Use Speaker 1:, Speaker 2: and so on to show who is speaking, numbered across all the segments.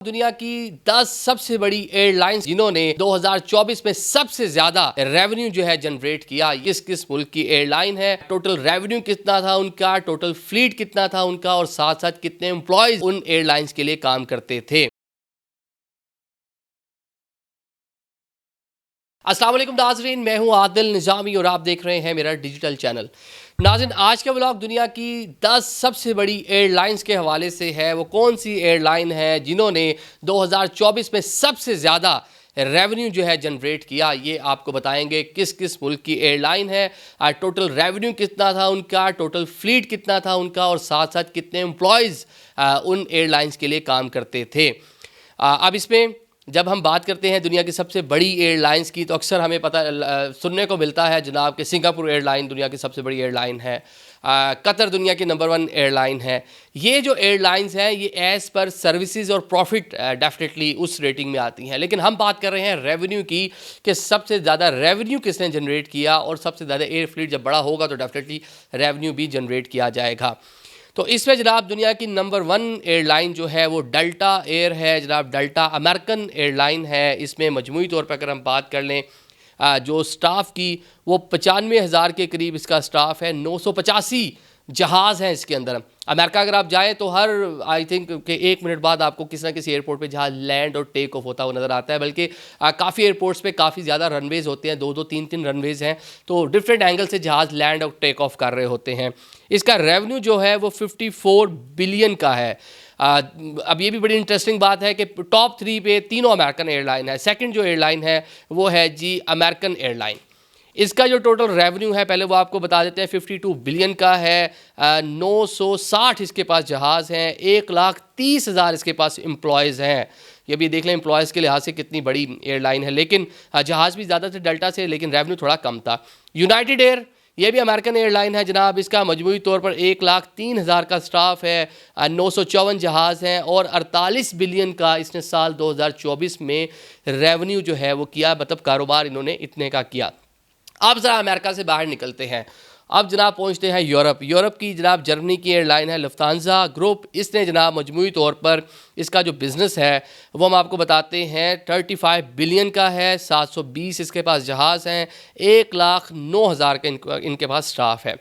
Speaker 1: दुनिया की 10 सबसे बड़ी एयरलाइंस जिन्होंने 2024 में सबसे ज्यादा रेवेन्यू जो है जनरेट किया, किस किस मुल्क की एयरलाइन है, टोटल रेवेन्यू कितना था उनका, टोटल फ्लीट कितना था उनका और साथ साथ कितने एम्प्लॉयज उन एयरलाइंस के लिए काम करते थे। अस्सलाम वालेकुम नाजरीन, मैं हूं आदिल निजामी और आप देख रहे हैं मेरा डिजिटल चैनल। नाज़रीन, आज का व्लॉग दुनिया की 10 सबसे बड़ी एयरलाइंस के हवाले से है। वो कौन सी एयरलाइन है जिन्होंने 2024 में सबसे ज़्यादा रेवेन्यू जो है जनरेट किया, ये आपको बताएंगे। किस किस मुल्क की एयरलाइन है, टोटल रेवेन्यू कितना था उनका, टोटल फ्लीट कितना था उनका और साथ साथ कितने एम्प्लॉयज़ उन एयरलाइंस के लिए काम करते थे। अब इसमें जब हम बात करते हैं दुनिया की सबसे बड़ी एयरलाइंस की, तो अक्सर हमें पता सुनने को मिलता है जनाब कि सिंगापुर एयरलाइन दुनिया की सबसे बड़ी एयरलाइन है, कतर दुनिया की नंबर 1 एयरलाइन है। ये जो एयरलाइंस हैं ये एज़ पर सर्विसेज और प्रॉफिट डेफिनेटली उस रेटिंग में आती हैं, लेकिन हम बात कर रहे हैं रेवेन्यू की कि सबसे ज़्यादा रेवेन्यू किसने जनरेट किया, और सबसे ज़्यादा एयर फ्लीट जब बड़ा होगा तो डेफिनेटली रेवेन्यू भी जनरेट किया जाएगा। तो इसमें जनाब दुनिया की नंबर 1 एयरलाइन जो है वो डेल्टा एयर है। जनाब डेल्टा अमेरिकन एयरलाइन है। इसमें मजमूई तौर पर अगर हम बात कर लें जो स्टाफ की, वो 95,000 के करीब इसका स्टाफ है। 985 जहाज़ हैं इसके अंदर। अमेरिका अगर आप जाएं तो हर आई थिंक कि 1 मिनट बाद आपको किसी ना किसी एयरपोर्ट पे जहाज़ लैंड और टेक ऑफ होता हुआ नज़र आता है। बल्कि काफ़ी एयरपोर्ट्स पे काफ़ी ज़्यादा रनवेज़ होते हैं, 2-2 3-3 रनवेज़ हैं, तो डिफरेंट एंगल से जहाज़ लैंड और टेक ऑफ कर रहे होते हैं। इसका रेवेन्यू जो है वो 54 बिलियन का है। अब ये भी बड़ी इंटरेस्टिंग बात है कि टॉप 3 पे तीनों अमेरिकन एयरलाइन है। सेकंड जो एयरलाइन है वो है जी अमेरिकन एयरलाइन। इसका जो टोटल रेवेन्यू है पहले वो आपको बता देते हैं, 52 बिलियन का है। 960 इसके पास जहाज़ हैं, 1,30,000 इसके पास एम्प्लॉयज़ हैं। ये भी देख लें एम्प्लॉयज़ के लिहाज से कितनी बड़ी एयरलाइन है। लेकिन जहाज़ भी ज़्यादा थे डेल्टा से, लेकिन रेवेन्यू थोड़ा कम था। यूनाइटेड एयर ये भी अमेरिकन एयरलाइन है जनाब। इसका मजमूई तौर पर 1,03,000 का स्टाफ है, 954 जहाज़ हैं और 48 बिलियन का इसने साल 2024 में रेवेन्यू जो है वो किया, मतलब कारोबार इन्होंने इतने का किया। अब ज़रा अमेरिका से बाहर निकलते हैं। अब जनाब पहुंचते हैं यूरोप की जनाब जर्मनी की एयरलाइन है लुफ्तांजा ग्रुप। इसने जनाब मजमूई तौर पर इसका जो बिज़नेस है वो हम आपको बताते हैं 35 बिलियन का है। 720 इसके पास जहाज़ हैं, 1,09,000 का इनके पास स्टाफ है।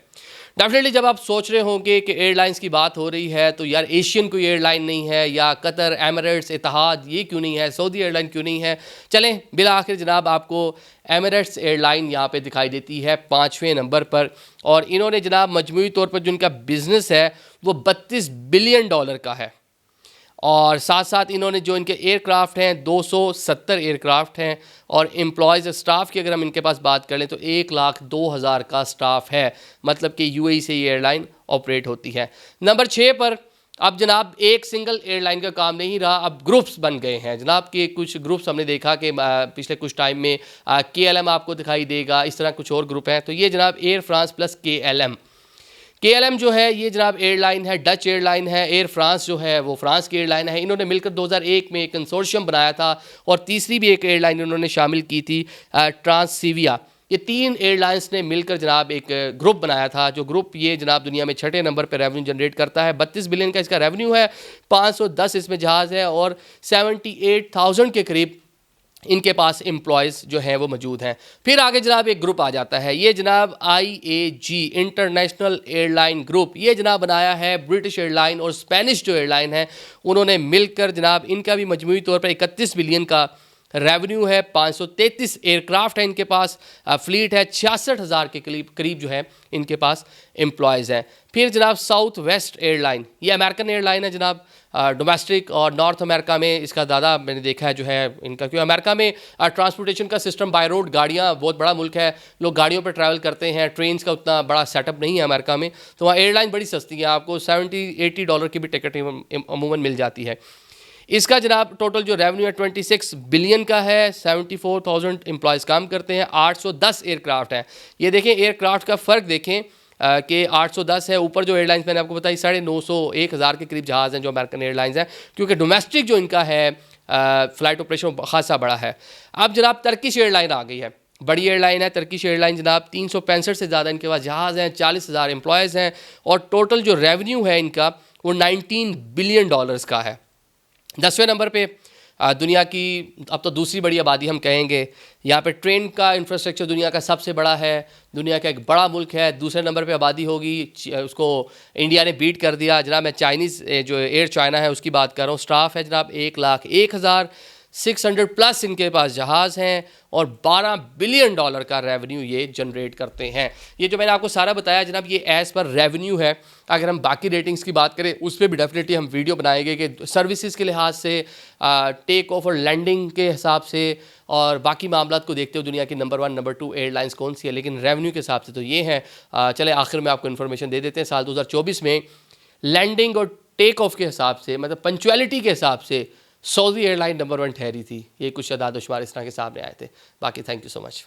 Speaker 1: डेफिनेटली जब आप सोच रहे होंगे कि एयरलाइंस की बात हो रही है तो यार एशियन कोई एयरलाइन नहीं है, या कतर, एमिरेट्स, इतिहाद ये क्यों नहीं है, सऊदी एयरलाइन क्यों नहीं है। चलें बिला आखिर जनाब आपको एमिरेट्स एयरलाइन यहाँ पे दिखाई देती है 5वें नंबर पर। और इन्होंने जनाब मजमूई तौर पर जो इनका बिज़नेस है वो 32 बिलियन डॉलर का है। और साथ साथ इन्होंने जो इनके एयरक्राफ्ट हैं 270 एयरक्राफ्ट हैं, और एम्प्लॉयज़ स्टाफ की अगर हम इनके पास बात कर लें तो 1,02,000 का स्टाफ है। मतलब कि यूएई से ये एयरलाइन ऑपरेट होती है। नंबर 6 पर अब जनाब एक सिंगल एयरलाइन का काम नहीं रहा, अब ग्रुप्स बन गए हैं जनाब के। कुछ ग्रुप्स हमने देखा कि पिछले कुछ टाइम में KLM आपको दिखाई देगा, इस तरह कुछ और ग्रुप हैं। तो ये जनाब एयर फ्रांस प्लस KLM जो है ये जनाब एयरलाइन है, डच एयरलाइन है। एयर फ्रांस जो है वो फ्रांस की एयरलाइन है। इन्होंने मिलकर 2001 में एक कंसोर्शियम बनाया था, और तीसरी भी एक एयरलाइन इन्होंने शामिल की थी, ट्रांससिविया। ये 3 एयरलाइंस ने मिलकर जनाब एक ग्रुप बनाया था। जो ग्रुप ये जनाब दुनिया में 6ठे नंबर पर रेवेन्यू जनरेट करता है। 32 बिलियन का इसका रेवेन्यू है, 510 इसमें जहाज़ है और 78,000 के करीब इनके पास एम्प्लॉयज़ जो हैं वो मौजूद हैं। फिर आगे जनाब एक ग्रुप आ जाता है, ये जनाब IAG इंटरनेशनल एयरलाइन ग्रुप। ये जनाब बनाया है ब्रिटिश एयरलाइन और स्पेनिश जो एयरलाइन है उन्होंने मिलकर। जनाब इनका भी मजमूई तौर पर 31 बिलियन का रेवेन्यू है, 533 एयरक्राफ्ट है इनके पास, फ्लीट है, 66,000 के करीब जो है इनके पास एम्प्लॉयज़ हैं। फिर जनाब साउथ वेस्ट एयरलाइन, ये अमेरिकन एयरलाइन है जनाब। डोमेस्टिक और नॉर्थ अमेरिका में इसका ज़्यादा मैंने देखा है जो है इनका, क्योंकि अमेरिका में ट्रांसपोर्टेशन का सिस्टम बाय रोड, गाड़ियाँ, बहुत बड़ा मुल्क है, लोग गाड़ियों पर ट्रैवल करते हैं। ट्रेन्स का उतना बड़ा सेटअप नहीं है अमेरिका में, तो वहाँ एयरलाइन बड़ी सस्ती है, आपको $70-80 की भी टिकट अमूमन मिल जाती है। इसका जनाब टोटल जो रेवेन्यू है 26 बिलियन का है, 74,000 एम्प्लॉयज़ काम करते हैं, 810 एयरक्राफ्ट हैं। ये देखें एयरक्राफ्ट का फ़र्क देखें कि 810 है। ऊपर जो एयरलाइंस मैंने आपको बताई 950 1,000 के करीब जहाज़ हैं जो अमेरिकन एयरलाइंस हैं, क्योंकि डोमेस्टिक जो इनका है फ़्लाइट ऑपरेशन खासा बड़ा है। अब जनाब टर्किश एयरलाइन आ गई है, बड़ी एयरलाइन है टर्किश एयरलाइन जनाब। 365 से ज़्यादा इनके पास जहाज़ हैं, 40,000 एम्प्लॉयज़ हैं, और टोटल जो रेवेन्यू है इनका वो $19 बिलियन का है। 10वें नंबर पे दुनिया की अब तो दूसरी बड़ी आबादी हम कहेंगे, यहाँ पे ट्रेन का इंफ्रास्ट्रक्चर दुनिया का सबसे बड़ा है, दुनिया का एक बड़ा मुल्क है। दूसरे नंबर पे आबादी होगी, उसको इंडिया ने बीट कर दिया जनाब। मैं चाइनीज़ जो एयर चाइना है उसकी बात कर रहा हूँ। स्टाफ है जनाब 1,01,600 प्लस इनके पास जहाज़ हैं और $12 बिलियन का रेवेन्यू ये जनरेट करते हैं। ये जो मैंने आपको सारा बताया जनाब, ये एज़ पर रेवेन्यू है। अगर हम बाकी रेटिंग्स की बात करें उस पर भी डेफिनेटली हम वीडियो बनाएंगे कि सर्विसेज के लिहाज से, टेक ऑफ और लैंडिंग के हिसाब से और बाकी मामलात को देखते हुए दुनिया की नंबर 1 नंबर 2 एयरलाइंस कौन सी है, लेकिन रेवेन्यू के हिसाब से तो ये हैं। चले आखिर में आपको इन्फॉर्मेशन दे देते हैं। साल 2024 में लैंडिंग और टेक ऑफ के हिसाब से, मतलब पंचुअलिटी के हिसाब से सऊदी एयरलाइन नंबर 1 ठहरी थी। ये कुछ अदाद शुमार इस तरह के सामने आए थे। बाकी थैंक यू सो मच।